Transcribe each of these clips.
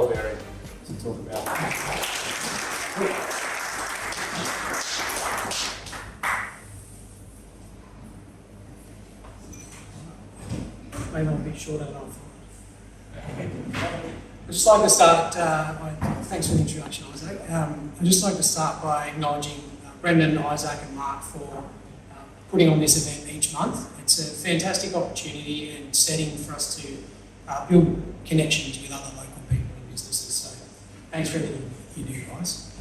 Olivieri to talk about. Maybe I'll be shorter than I thought. I'd just like to start thanks for the introduction, Isaac. I'd just like to start by acknowledging Brendan, Isaac and Mark for putting on this event each month. It's a fantastic opportunity and setting for us to build connections with other local people and businesses. So thanks for everything you do, guys.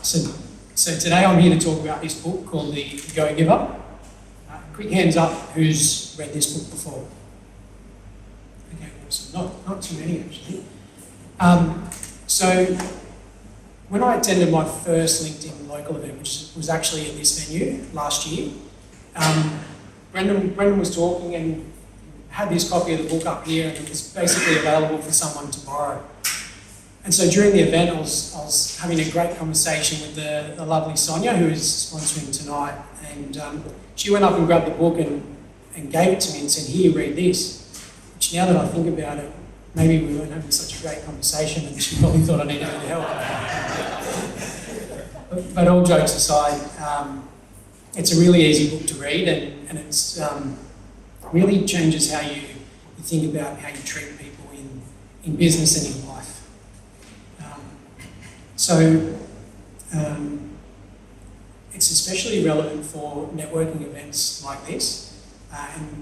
So today I'm here to talk about this book called The Go Giver. Quick hands up, who's read this book before? Okay, awesome. Not too many actually. So when I attended my first LinkedIn local event, which was actually at this venue last year, Brendan was talking and had this copy of the book up here, and it was basically available for someone to borrow. And so during the event, I was having a great conversation with the lovely Sonia, who is sponsoring tonight, and she went up and grabbed the book and gave it to me and said, "Here, read this." Which, now that I think about it, maybe we weren't having such a great conversation and she probably thought I needed any help. But all jokes aside, it's a really easy book to read, and it's really changes how you think about how you treat people in business and in life. It's especially relevant for networking events like this,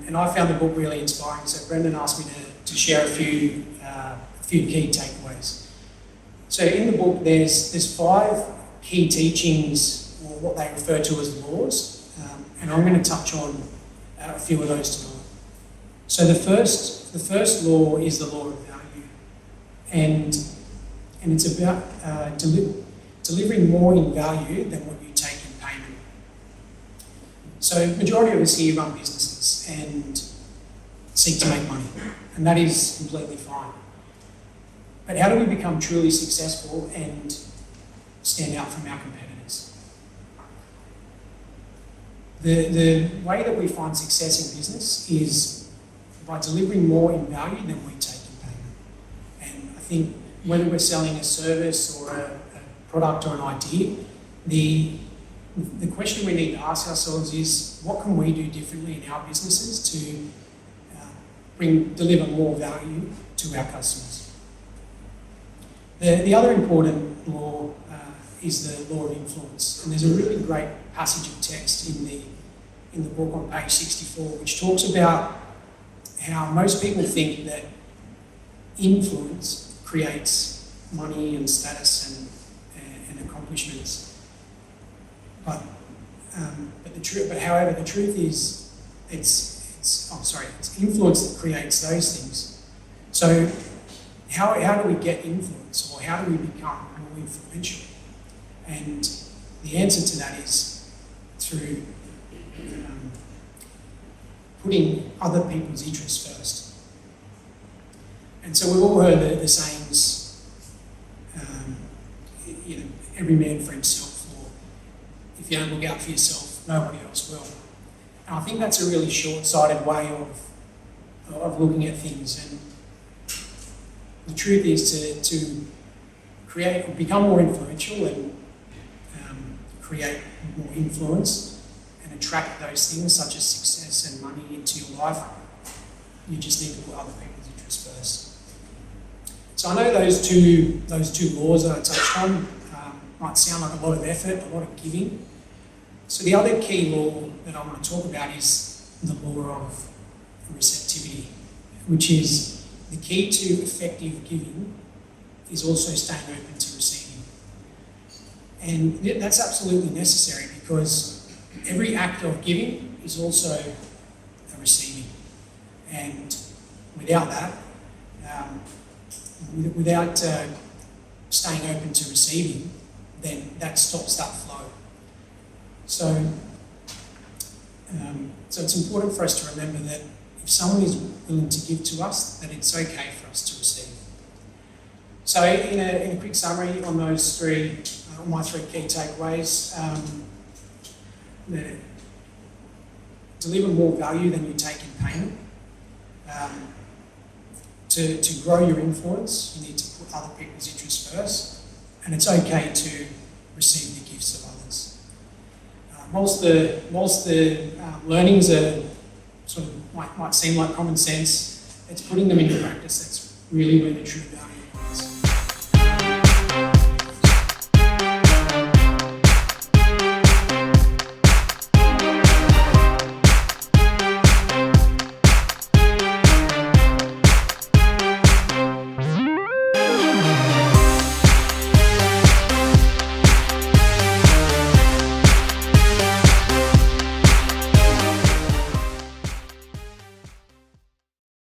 and I found the book really inspiring. So Brendan asked me to share a few key takeaways. So in the book, there's 5 key teachings, or what they refer to as laws, and I'm going to touch on a few of those tonight. So the first law is the law of value, and it's about delivering more in value than what you take in payment. So majority of us here run businesses and seek to make money, and that is completely fine. But how do we become truly successful and stand out from our competitors? The way that we find success in business is by delivering more in value than we take in payment. And I think whether we're selling a service or a product or an idea, the question we need to ask ourselves is, what can we do differently in our businesses to deliver more value to our customers? The other important law is the law of influence, and there's a really great passage of text in the book on page 64, which talks about how most people think that influence creates money and status and accomplishments, but however the truth is it's influence that creates those things. So how do we get influence, or how do we become more influential? And the answer to that is through putting other people's interests first. And so we've all heard the sayings, every man for himself, or if you don't look out for yourself, nobody else will. And I think that's a really short-sighted way of looking at things. And the truth is to create or become more influential and create more influence and attract those things such as success and money into your life, you just need to put other people's interests first. So I know those two laws that I touched on might sound like a lot of effort, a lot of giving. So the other key law that I want to talk about is the law of receptivity, which is the key to effective giving is also staying open to receiving. And that's absolutely necessary, because every act of giving is also a receiving. And without that, without staying open to receiving, then that stops that flow. So it's important for us to remember that if someone is willing to give to us, that it's okay for us to receive. So in a quick summary on those my three key takeaways, deliver more value than you take in payment, to grow your influence, you need to put other people's interests first, and it's okay to receive the gifts of others. Whilst the learnings are might seem like common sense, it's putting them into practice that's really where the true value